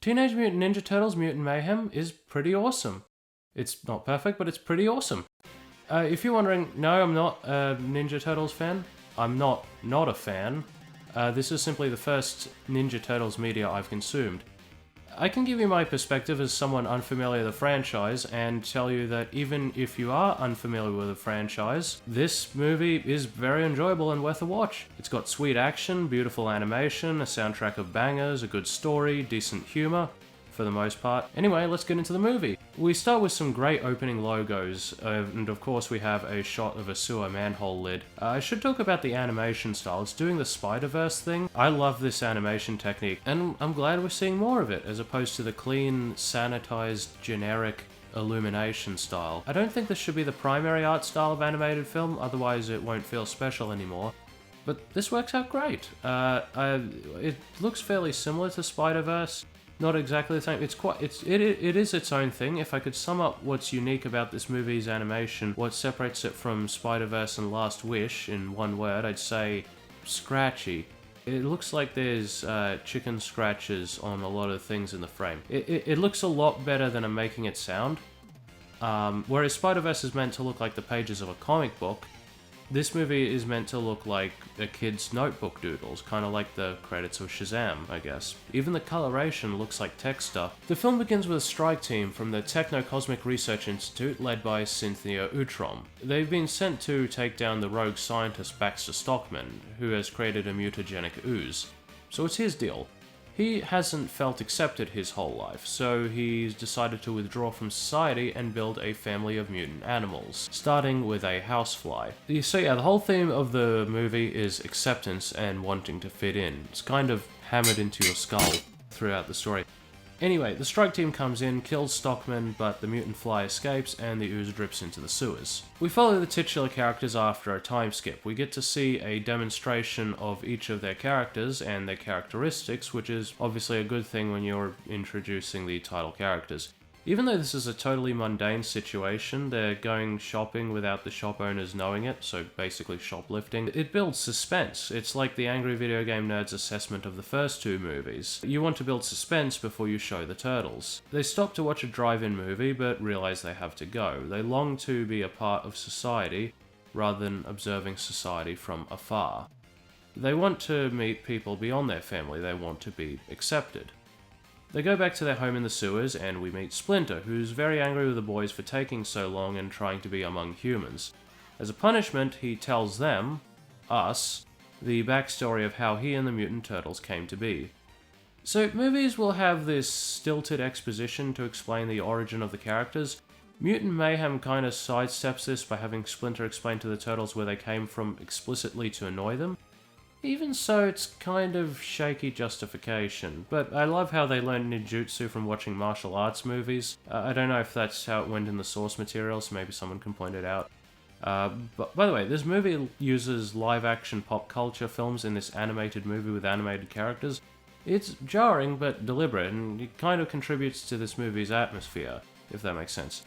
Teenage Mutant Ninja Turtles Mutant Mayhem is pretty awesome. It's not perfect, but it's pretty awesome. If you're wondering, no, I'm not a Ninja Turtles fan. I'm not a fan. This is simply the first Ninja Turtles media I've consumed. I can give you my perspective as someone unfamiliar with the franchise and tell you that even if you are unfamiliar with the franchise, this movie is very enjoyable and worth a watch. It's got sweet action, beautiful animation, a soundtrack of bangers, a good story, decent humor, for the most part. Anyway, let's get into the movie. We start with some great opening logos, and of course we have a shot of a sewer manhole lid. I should talk about the animation style. It's doing the Spider-Verse thing. I love this animation technique, and I'm glad we're seeing more of it, as opposed to the clean, sanitized, generic illumination style. I don't think this should be the primary art style of animated film, otherwise it won't feel special anymore. But this works out great. It looks fairly similar to Spider-Verse. Not exactly the same. It is its own thing. If I could sum up what's unique about this movie's animation, what separates it from Spider-Verse and Last Wish in one word, I'd say scratchy. It looks like there's chicken scratches on a lot of things in the frame. It looks a lot better than I'm making it sound. Whereas Spider-Verse is meant to look like the pages of a comic book, this movie is meant to look like a kid's notebook doodles, kind of like the credits of Shazam, I guess. Even the coloration looks like texture. The film begins with a strike team from the Techno-Cosmic Research Institute led by Cynthia Utrom. They've been sent to take down the rogue scientist Baxter Stockman, who has created a mutagenic ooze. So it's his deal. He hasn't felt accepted his whole life, so he's decided to withdraw from society and build a family of mutant animals, starting with a housefly. So yeah, the whole theme of the movie is acceptance and wanting to fit in. It's kind of hammered into your skull throughout the story. Anyway, the strike team comes in, kills Stockman, but the mutant fly escapes and the ooze drips into the sewers. We follow the titular characters after a time skip. We get to see a demonstration of each of their characters and their characteristics, which is obviously a good thing when you're introducing the title characters. Even though this is a totally mundane situation, they're going shopping without the shop owners knowing it, so basically shoplifting. It builds suspense. It's like the Angry Video Game Nerd's assessment of the first two movies. You want to build suspense before you show the turtles. They stop to watch a drive-in movie, but realize they have to go. They long to be a part of society, rather than observing society from afar. They want to meet people beyond their family. They want to be accepted. They go back to their home in the sewers, and we meet Splinter, who's very angry with the boys for taking so long and trying to be among humans. As a punishment, he tells them, us, the backstory of how he and the Mutant Turtles came to be. So movies will have this stilted exposition to explain the origin of the characters. Mutant Mayhem kind of sidesteps this by having Splinter explain to the Turtles where they came from explicitly to annoy them. Even so, it's kind of shaky justification, but I love how they learned ninjutsu from watching martial arts movies. I don't know if that's how it went in the source material, so maybe someone can point it out. But by the way, this movie uses live-action pop culture films in this animated movie with animated characters. It's jarring but deliberate, and it kind of contributes to this movie's atmosphere, if that makes sense.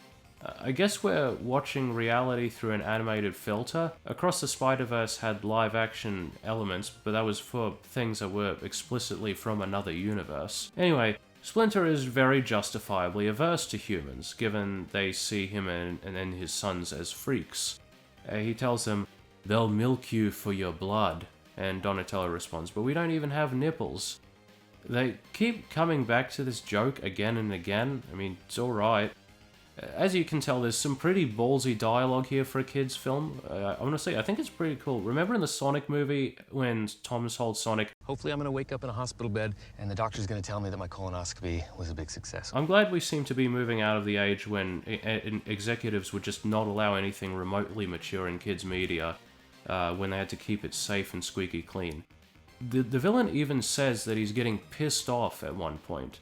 I guess we're watching reality through an animated filter. Across the Spider-Verse had live-action elements, but that was for things that were explicitly from another universe. Anyway, Splinter is very justifiably averse to humans, given they see him and his sons as freaks. He tells them, "They'll milk you for your blood," and Donatello responds, "But we don't even have nipples." They keep coming back to this joke again and again. I mean, it's alright. As you can tell, there's some pretty ballsy dialogue here for a kid's film. Honestly, I think it's pretty cool. Remember in the Sonic movie when Thomas told Sonic, "Hopefully I'm going to wake up in a hospital bed and the doctor's going to tell me that my colonoscopy was a big success." I'm glad we seem to be moving out of the age when executives would just not allow anything remotely mature in kids' media, when they had to keep it safe and squeaky clean. The villain even says that he's getting pissed off at one point.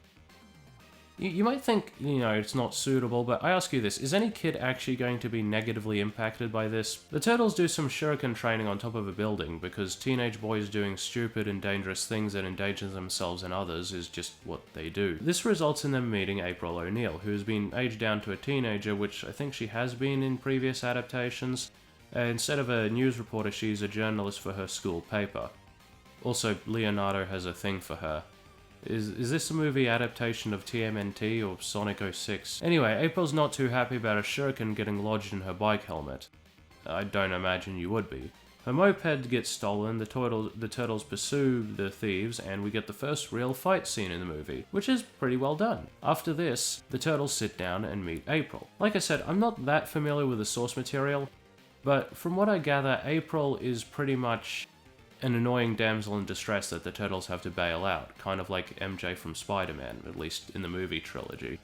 You might think, it's not suitable, but I ask you this, is any kid actually going to be negatively impacted by this? The Turtles do some shuriken training on top of a building, because teenage boys doing stupid and dangerous things that endanger themselves and others is just what they do. This results in them meeting April O'Neil, who has been aged down to a teenager, which I think she has been in previous adaptations. Instead of a news reporter, she's a journalist for her school paper. Also, Leonardo has a thing for her. Is this a movie adaptation of TMNT or Sonic 06? Anyway, April's not too happy about a shuriken getting lodged in her bike helmet. I don't imagine you would be. Her moped gets stolen, the turtles pursue the thieves, and we get the first real fight scene in the movie, which is pretty well done. After this, the turtles sit down and meet April. Like I said, I'm not that familiar with the source material, but from what I gather, April is pretty much an annoying damsel in distress that the turtles have to bail out, kind of like MJ from Spider-Man, at least in the movie trilogy.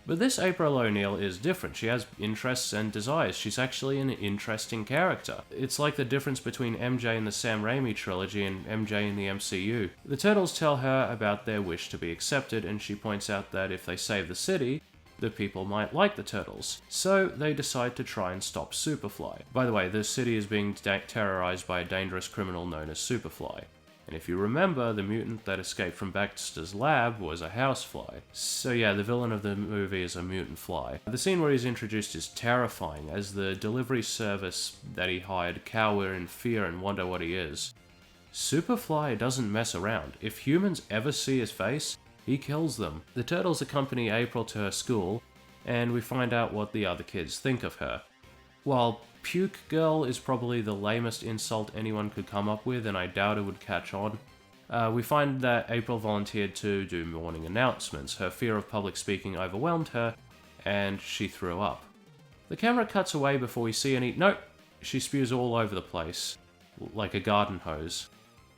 But this April O'Neil is different. She has interests and desires. She's actually an interesting character. It's like the difference between MJ in the Sam Raimi trilogy and MJ in the MCU. The Turtles tell her about their wish to be accepted, and she points out that if they save the city, the people might like the Turtles. So they decide to try and stop Superfly. By the way, the city is being terrorized by a dangerous criminal known as Superfly. And if you remember, the mutant that escaped from Baxter's lab was a housefly. So yeah, the villain of the movie is a mutant fly. The scene where he's introduced is terrifying, as the delivery service that he hired cower in fear and wonder what he is. Superfly doesn't mess around. If humans ever see his face, he kills them. The Turtles accompany April to her school, and we find out what the other kids think of her. While Puke Girl is probably the lamest insult anyone could come up with, and I doubt it would catch on. We find that April volunteered to do morning announcements. Her fear of public speaking overwhelmed her, and she threw up. The camera cuts away before we see any— nope, she spews all over the place, like a garden hose.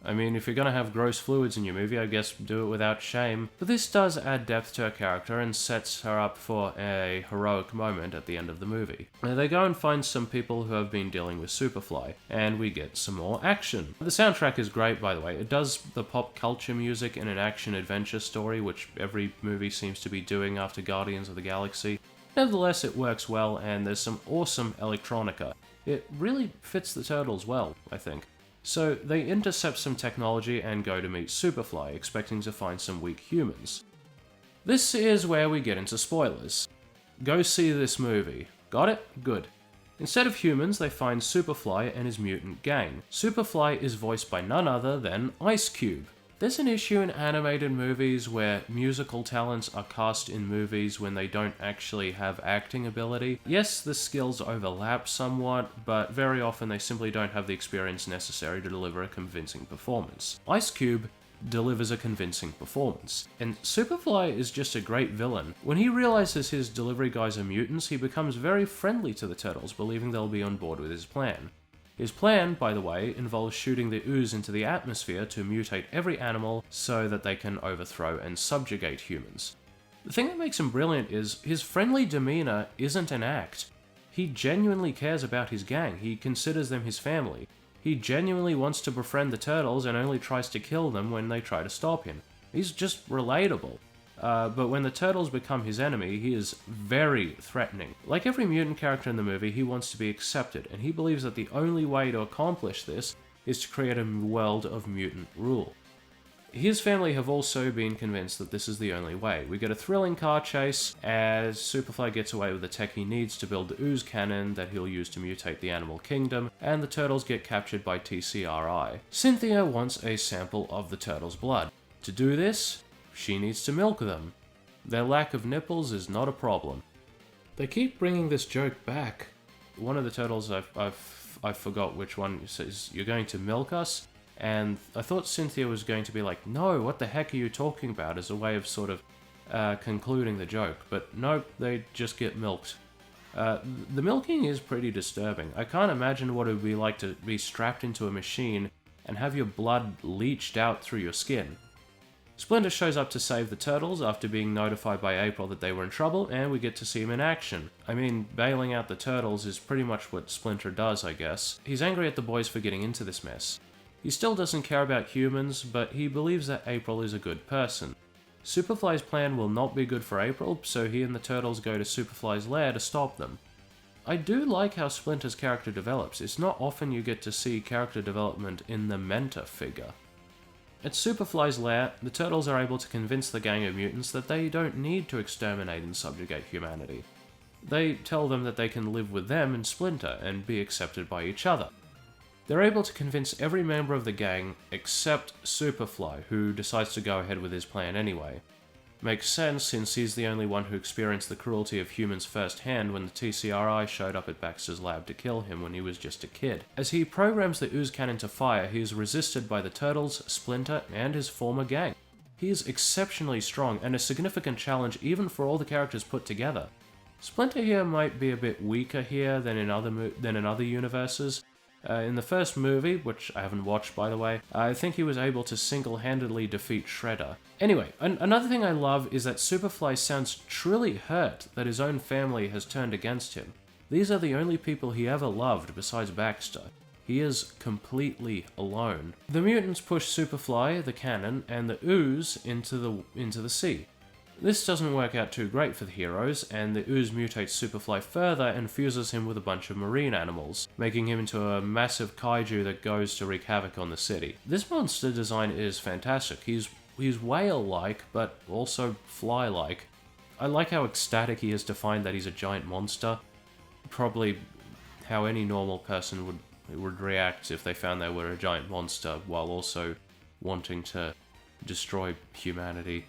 I mean, if you're gonna have gross fluids in your movie, I guess do it without shame. But this does add depth to her character and sets her up for a heroic moment at the end of the movie. They go and find some people who have been dealing with Superfly, and we get some more action. The soundtrack is great, by the way. It does the pop culture music in an action-adventure story, which every movie seems to be doing after Guardians of the Galaxy. Nevertheless, it works well, and there's some awesome electronica. It really fits the Turtles well, I think. So they intercept some technology and go to meet Superfly, expecting to find some weak humans. This is where we get into spoilers. Go see this movie. Got it? Good. Instead of humans, they find Superfly and his mutant gang. Superfly is voiced by none other than Ice Cube. There's an issue in animated movies where musical talents are cast in movies when they don't actually have acting ability. Yes, the skills overlap somewhat, but very often they simply don't have the experience necessary to deliver a convincing performance. Ice Cube delivers a convincing performance, and Superfly is just a great villain. When he realizes his delivery guys are mutants, he becomes very friendly to the Turtles, believing they'll be on board with his plan. His plan, by the way, involves shooting the ooze into the atmosphere to mutate every animal so that they can overthrow and subjugate humans. The thing that makes him brilliant is his friendly demeanor isn't an act. He genuinely cares about his gang. He considers them his family. He genuinely wants to befriend the Turtles and only tries to kill them when they try to stop him. He's just relatable. But when the Turtles become his enemy, he is very threatening. Like every mutant character in the movie, he wants to be accepted, and he believes that the only way to accomplish this is to create a world of mutant rule. His family have also been convinced that this is the only way. We get a thrilling car chase as Superfly gets away with the tech he needs to build the ooze cannon that he'll use to mutate the animal kingdom, and the Turtles get captured by TCRI. Cynthia wants a sample of the Turtles' blood. To do this, she needs to milk them. Their lack of nipples is not a problem. They keep bringing this joke back. One of the Turtles, I forgot which one, says, "You're going to milk us?" And I thought Cynthia was going to be like, "No, what the heck are you talking about?" as a way of sort of concluding the joke. But nope, they just get milked. The milking is pretty disturbing. I can't imagine what it would be like to be strapped into a machine and have your blood leached out through your skin. Splinter shows up to save the Turtles after being notified by April that they were in trouble, and we get to see him in action. I mean, bailing out the Turtles is pretty much what Splinter does, I guess. He's angry at the boys for getting into this mess. He still doesn't care about humans, but he believes that April is a good person. Superfly's plan will not be good for April, so he and the Turtles go to Superfly's lair to stop them. I do like how Splinter's character develops. It's not often you get to see character development in the mentor figure. At Superfly's lair, the Turtles are able to convince the gang of mutants that they don't need to exterminate and subjugate humanity. They tell them that they can live with them and Splinter and be accepted by each other. They're able to convince every member of the gang except Superfly, who decides to go ahead with his plan anyway. Makes sense since he's the only one who experienced the cruelty of humans firsthand when the TCRI showed up at Baxter's lab to kill him when he was just a kid. As he programs the ooze cannon to fire, he is resisted by the Turtles, Splinter, and his former gang. He is exceptionally strong and a significant challenge even for all the characters put together. Splinter here might be a bit weaker here than in other universes. In the first movie, which I haven't watched by the way, I think he was able to single-handedly defeat Shredder. Anyway, another thing I love is that Superfly sounds truly hurt that his own family has turned against him. These are the only people he ever loved besides Baxter. He is completely alone. The mutants push Superfly, the cannon, and the ooze into the sea. This doesn't work out too great for the heroes, and the ooze mutates Superfly further and fuses him with a bunch of marine animals, making him into a massive kaiju that goes to wreak havoc on the city. This monster design is fantastic. He's whale-like, but also fly-like. I like how ecstatic he is to find that he's a giant monster. Probably how any normal person would react if they found they were a giant monster while also wanting to destroy humanity.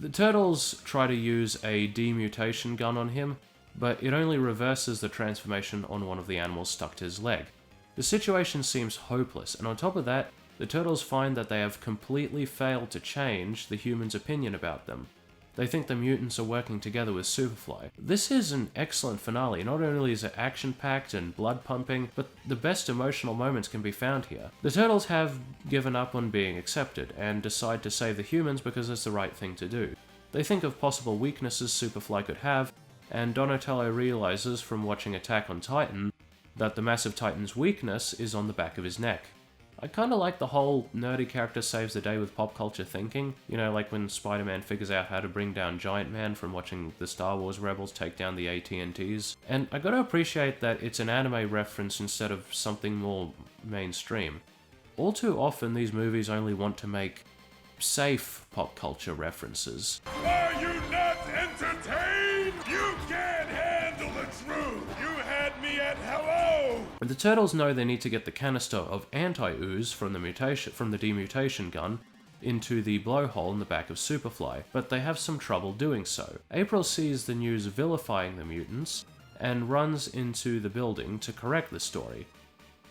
The Turtles try to use a demutation gun on him, but it only reverses the transformation on one of the animals stuck to his leg. The situation seems hopeless, and on top of that, the Turtles find that they have completely failed to change the humans' opinion about them. They think the mutants are working together with Superfly. This is an excellent finale. Not only is it action-packed and blood-pumping, but the best emotional moments can be found here. The Turtles have given up on being accepted, and decide to save the humans because it's the right thing to do. They think of possible weaknesses Superfly could have, and Donatello realizes from watching Attack on Titan that the massive Titan's weakness is on the back of his neck. I kinda like the whole nerdy character saves the day with pop culture thinking. You know, like when Spider-Man figures out how to bring down Giant Man from watching the Star Wars Rebels take down the AT&Ts. And I gotta appreciate that it's an anime reference instead of something more mainstream. All too often these movies only want to make safe pop culture references. Are you not entertained? You can't handle the truth! You had me at hello! The Turtles know they need to get the canister of anti-ooze from the demutation gun into the blowhole in the back of Superfly, but they have some trouble doing so. April sees the news vilifying the mutants and runs into the building to correct the story.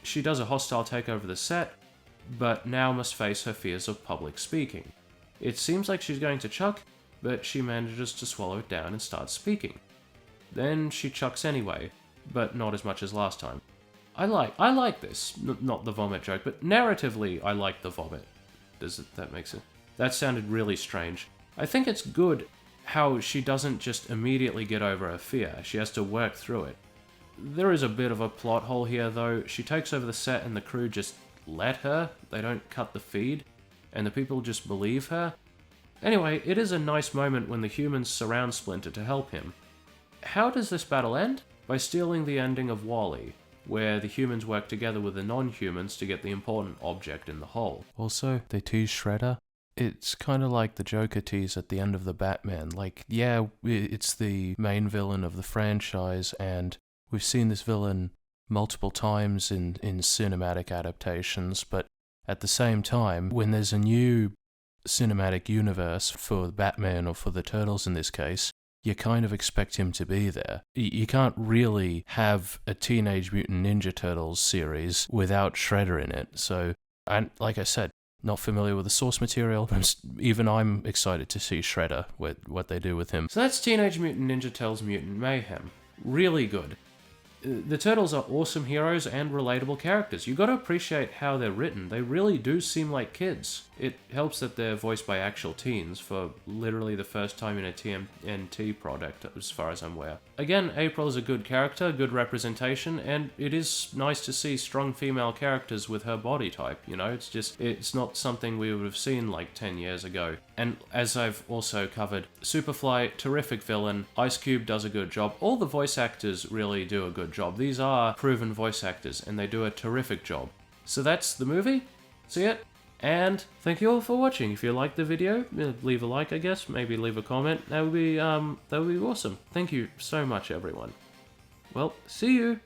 She does a hostile takeover of the set, but now must face her fears of public speaking. It seems like she's going to chuck, but she manages to swallow it down and starts speaking. Then she chucks anyway, but not as much as last time. I like this. Not the vomit joke, but narratively I like the vomit. That makes it? That sounded really strange. I think it's good how she doesn't just immediately get over her fear. She has to work through it. There is a bit of a plot hole here though. She takes over the set and the crew just let her. They don't cut the feed, and the people just believe her. Anyway, it is a nice moment when the humans surround Splinter to help him. How does this battle end? By stealing the ending of WALL-E, where the humans work together with the non-humans to get the important object in the hole. Also, they tease Shredder. It's kind of like the Joker tease at the end of the Batman. Like, yeah, it's the main villain of the franchise, and we've seen this villain multiple times in cinematic adaptations, but at the same time, when there's a new cinematic universe for Batman, or for the Turtles in this case, you kind of expect him to be there. You can't really have a Teenage Mutant Ninja Turtles series without Shredder in it. So, and like I said, not familiar with the source material, but even I'm excited to see Shredder, what they do with him. So that's Teenage Mutant Ninja Turtles Mutant Mayhem. Really good. The Turtles are awesome heroes and relatable characters. You gotta appreciate how they're written. They really do seem like kids. It helps that they're voiced by actual teens for literally the first time in a TMNT product, as far as I'm aware. Again, April is a good character, good representation, and it is nice to see strong female characters with her body type, you know? It's not something we would have seen like 10 years ago. And as I've also covered, Superfly, terrific villain. Ice Cube does a good job. All the voice actors really do a good job. These are proven voice actors, and they do a terrific job. So that's the movie. See it? And thank you all for watching. If you liked the video, leave a like, I guess. Maybe leave a comment. That would be awesome. Thank you so much, everyone. Well, see you.